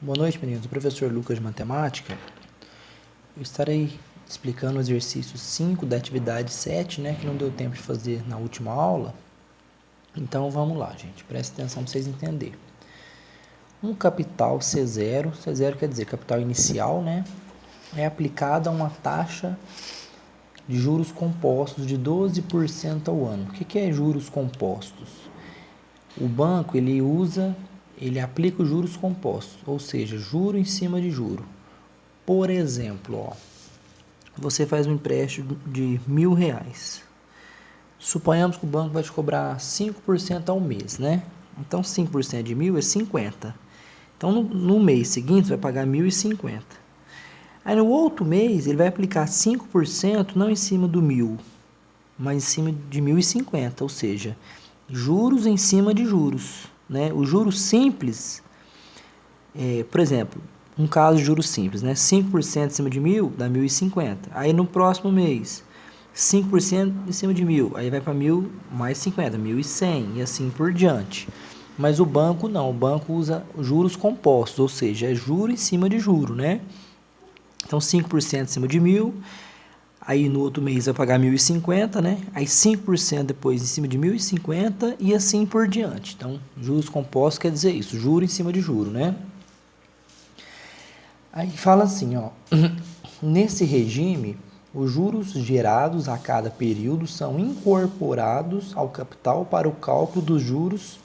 Boa noite, meninos. O professor Lucas de Matemática. Eu estarei explicando o exercício 5 da atividade 7, que não deu tempo de fazer na última aula. Então, vamos lá, gente. Presta atenção para vocês entenderem. Um capital C0 quer dizer capital inicial, é aplicado a uma taxa de juros compostos de 12% ao ano. O que é juros compostos? O banco, ele aplica os juros compostos, ou seja, juro em cima de juro. Por exemplo, você faz um empréstimo de R$1.000. Suponhamos que o banco vai te cobrar 5% ao mês, Então, 5% de 1.000 é 50. Então, no mês seguinte, você vai pagar 1.050. Aí, no outro mês, ele vai aplicar 5% não em cima do 1.000, mas em cima de 1.050, ou seja, juros em cima de juros, O juros simples, por exemplo, um caso de juros simples, 5% em cima de 1.000 dá 1.050. Aí no próximo mês, 5% em cima de 1.000, aí vai para 1.000 mais 50, 1.100 e assim por diante. Mas o banco não, o banco usa juros compostos, ou seja, é juro em cima de juro, Então 5% em cima de 1.000, aí no outro mês vai pagar 1.050, Aí 5% depois em cima de 1.050 e assim por diante. Então, juros compostos quer dizer isso, juro em cima de juro, Aí fala assim, nesse regime, os juros gerados a cada período são incorporados ao capital para o cálculo dos juros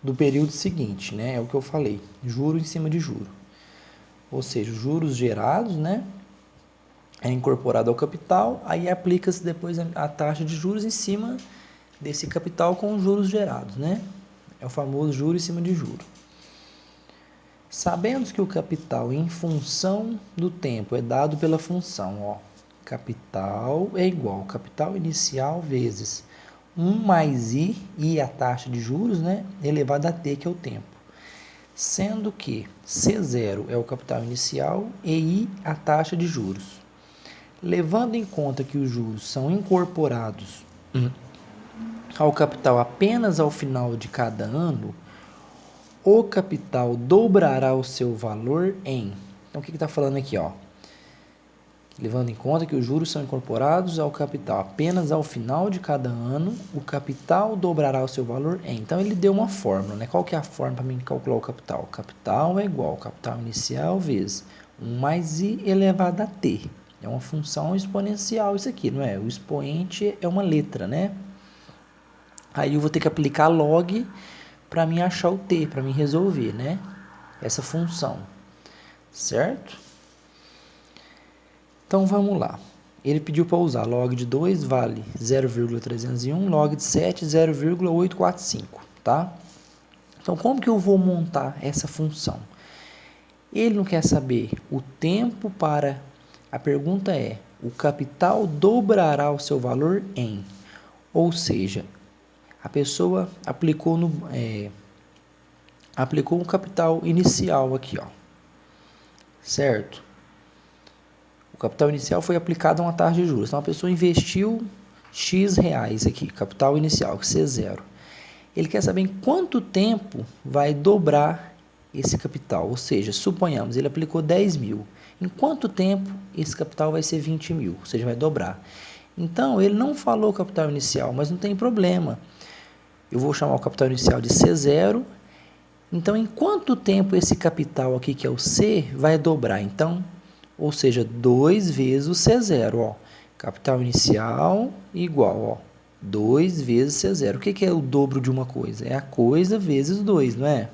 do período seguinte, É o que eu falei, juro em cima de juro. Ou seja, os juros gerados, é incorporado ao capital, aí aplica-se depois a taxa de juros em cima desse capital com os juros gerados, É o famoso juro em cima de juro. Sabemos que o capital em função do tempo é dado pela função, capital é igual capital inicial vezes 1 mais I a taxa de juros, elevado a T, que é o tempo. Sendo que C0 é o capital inicial e I a taxa de juros. Levando em conta que os juros são incorporados ao capital apenas ao final de cada ano, o capital dobrará o seu valor em... Então, o que está falando aqui? Levando em conta que os juros são incorporados ao capital apenas ao final de cada ano, o capital dobrará o seu valor em... Então, ele deu uma fórmula, Qual que é a fórmula para mim calcular o capital? O capital é igual ao capital inicial vezes 1 mais I elevado a T. É uma função exponencial isso aqui, não é? O expoente é uma letra, Aí eu vou ter que aplicar log para mim achar o t, para mim resolver, Essa função, certo? Então, vamos lá. Ele pediu para usar log de 2 vale 0,301, log de 7, 0,845, tá? Então, como que eu vou montar essa função? Ele não quer saber o tempo para... A pergunta é, o capital dobrará o seu valor em... Ou seja, a pessoa aplicou um capital inicial aqui, certo? O capital inicial foi aplicado a uma taxa de juros. Então, a pessoa investiu X reais aqui, capital inicial, C0. Ele quer saber em quanto tempo vai dobrar esse capital. Ou seja, suponhamos, ele aplicou 10 mil. Em quanto tempo esse capital vai ser 20 mil? Ou seja, vai dobrar. Então, ele não falou capital inicial, mas não tem problema. Eu vou chamar o capital inicial de C0. Então, em quanto tempo esse capital aqui, que é o C, vai dobrar? Então, ou seja, 2 vezes o C0. Capital inicial igual 2 vezes C0. O que é o dobro de uma coisa? É a coisa vezes 2, não é?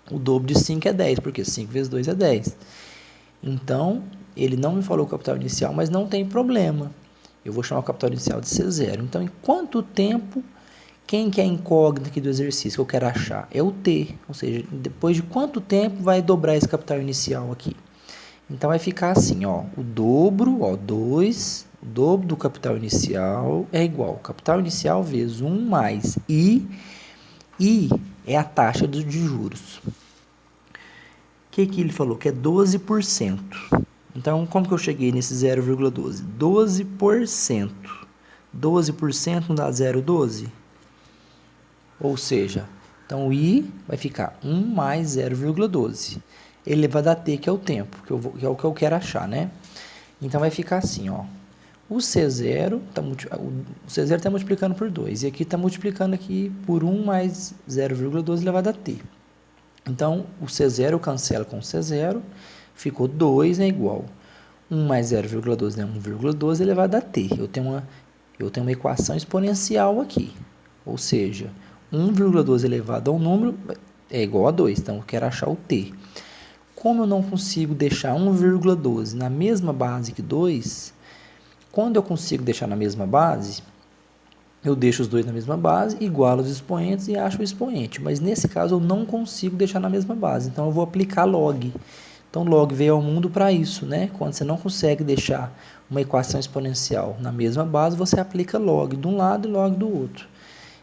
O dobro de 5 é 10, porque 5 vezes 2 é 10. Então, ele não me falou o capital inicial, mas não tem problema. Eu vou chamar o capital inicial de C0. Então, em quanto tempo... Quem que é a incógnita aqui do exercício que eu quero achar? É o T, ou seja, depois de quanto tempo vai dobrar esse capital inicial aqui? Então, vai ficar assim, o dobro, 2, o dobro do capital inicial é igual capital inicial vezes 1 mais I é a taxa de juros. O que ele falou? Que é 12%. Então, como que eu cheguei nesse 0,12? 12%. 12% não dá 0,12? Ou seja, então o I vai ficar 1 mais 0,12. elevado a t, que é o tempo, que é o que eu quero achar, né? Então, vai ficar assim, ó. O C0 está multiplicando por 2. E aqui está multiplicando aqui por 1 mais 0,12 elevado a t. Então, o C0 eu cancelo com o C0. Ficou 2 é igual. 1 mais 0,12 é 1,12 elevado a t. Eu tenho uma equação exponencial aqui. Ou seja, 1,12 elevado a um número é igual a 2. Então, eu quero achar o t. Como eu não consigo deixar 1,12 na mesma base que 2, quando eu consigo deixar na mesma base, eu deixo os dois na mesma base, igualo os expoentes e acho o expoente. Mas nesse caso eu não consigo deixar na mesma base, então eu vou aplicar log. Então log veio ao mundo para isso, né? Quando você não consegue deixar uma equação exponencial na mesma base, você aplica log de um lado e log do outro.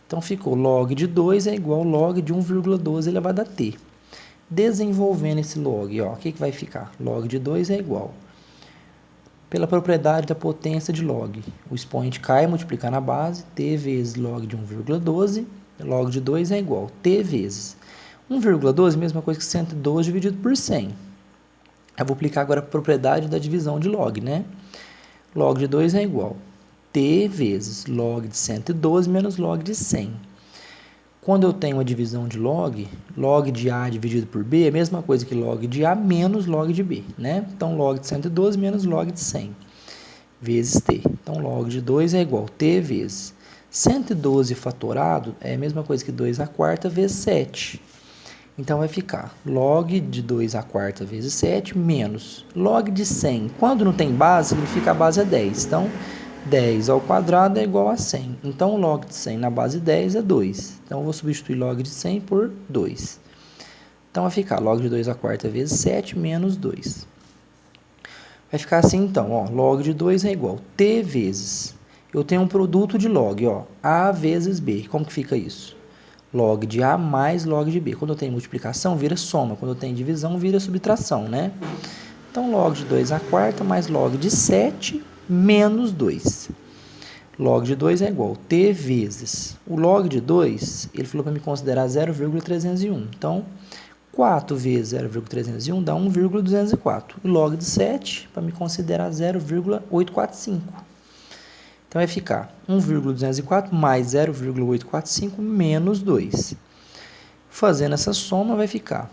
Então ficou log de 2 é igual log de 1,12 elevado a t. Desenvolvendo esse log, ó, o que vai ficar? Log de 2 é igual. Pela propriedade da potência de log, o expoente cai multiplicar na base, t vezes log de 1,12, log de 2 é igual t vezes 1,12, mesma coisa que 112 dividido por 100. Eu vou aplicar agora a propriedade da divisão de log, né? Log de 2 é igual t vezes log de 112 menos log de 100. Quando eu tenho uma divisão de log, log de A dividido por B é a mesma coisa que log de A menos log de B, né? Então, log de 112 menos log de 100 vezes T. Então, log de 2 é igual a T vezes 112 fatorado é a mesma coisa que 2 à quarta vezes 7. Então, vai ficar log de 2 à quarta vezes 7 menos log de 100. Quando não tem base, significa a base é 10. Então, 10 ao quadrado é igual a 100. Então, log de 100 na base 10 é 2. Então, eu vou substituir log de 100 por 2. Então, vai ficar log de 2 à quarta vezes 7 menos 2. Vai ficar assim, então, ó, log de 2 é igual a t vezes. Eu tenho um produto de log, ó, a vezes b. Como que fica isso? Log de a mais log de b. Quando eu tenho multiplicação, vira soma. Quando eu tenho divisão, vira subtração, né? Então, log de 2 à quarta mais log de 7 menos 2. Log de 2 é igual a t vezes. O log de 2, ele falou para me considerar 0,301. Então, 4 vezes 0,301 dá 1,204. E log de 7, para me considerar 0,845. Então, vai ficar 1,204 mais 0,845 menos 2. Fazendo essa soma, vai ficar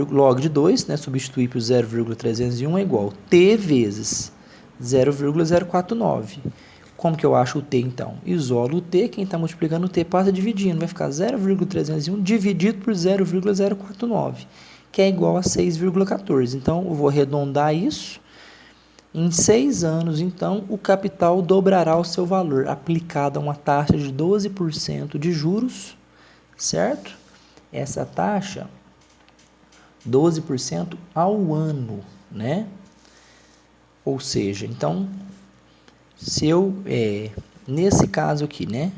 log de 2, né, substituir por 0,301 é igual a t vezes 0,049. Como que eu acho o t, então? Isolo o t, quem está multiplicando o t passa dividindo. Vai ficar 0,301 dividido por 0,049, que é igual a 6,14. Então, eu vou arredondar isso. Em 6 anos, então, o capital dobrará o seu valor, aplicado a uma taxa de 12% de juros, certo? Essa taxa, 12% ao ano, né? Ou seja, então, se eu, nesse caso aqui, né,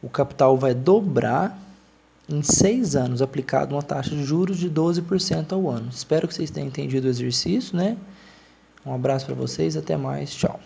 o capital vai dobrar em 6 anos, aplicado uma taxa de juros de 12% ao ano. Espero que vocês tenham entendido o exercício, né? Um abraço para vocês, até mais, tchau.